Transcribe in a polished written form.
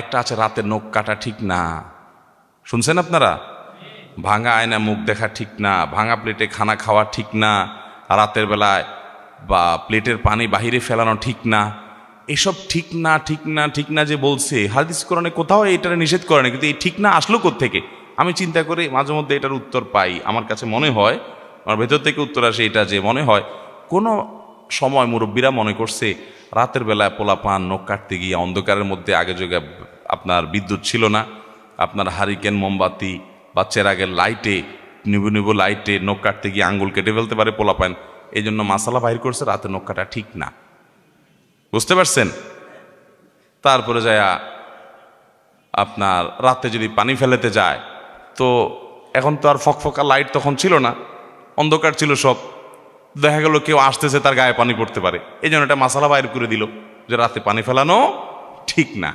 একটা আছে রাতে নখ কাটা ঠিক না, শুনছেন আপনারা? ভাঙা আয়না মুখ দেখা ঠিক না, ভাঙা প্লেটে খানা খাওয়া ঠিক না, রাতের বেলায় বা প্লেটের পানি বাহিরে ফেলানো ঠিক না। এসব ঠিক না ঠিক না ঠিক না যে বলছে, হাদিস কোরআনে কোথাও এটা নিষেধ করে না, কিন্তু এই ঠিক না আসলো কোত্থেকে? আমি চিন্তা করে মাঝে মধ্যে এটার উত্তর পাই। আমার কাছে মনে হয়, আমার ভেতর থেকে উত্তর আসে এটা, যে মনে হয় কোনো সময় মুরব্বীরা মনে করছে রাতের বেলায় পোলাপান নখ কাটতে গিয়ে অন্ধকারের মধ্যে, আগে যোগে আপনার বিদ্যুৎ ছিল না, আপনার হারিকেন মোমবাতি বা চেরাগের লাইটে, নিবু নিবু লাইটে নখ কাটতে গিয়ে আঙ্গুল কেটে ফেলতে পারে পোলাপান, এই জন্য মাসালা বাহির করছে রাতে নখ কাটা ঠিক না। বুঝতে পারছেন? তারপরে যায় আপনার রাতে যদি পানি ফেলেতে যায়, তো এখন তো আর ফকফকা লাইট তখন ছিল না, অন্ধকার ছিল সব, দেখা গেল কেউ আসতেছে তার গায়ে পানি পড়তে পারে, এই জন্য একটা মাসালা বাইর করে দিল যে রাতে পানি ফেলানো ঠিক না।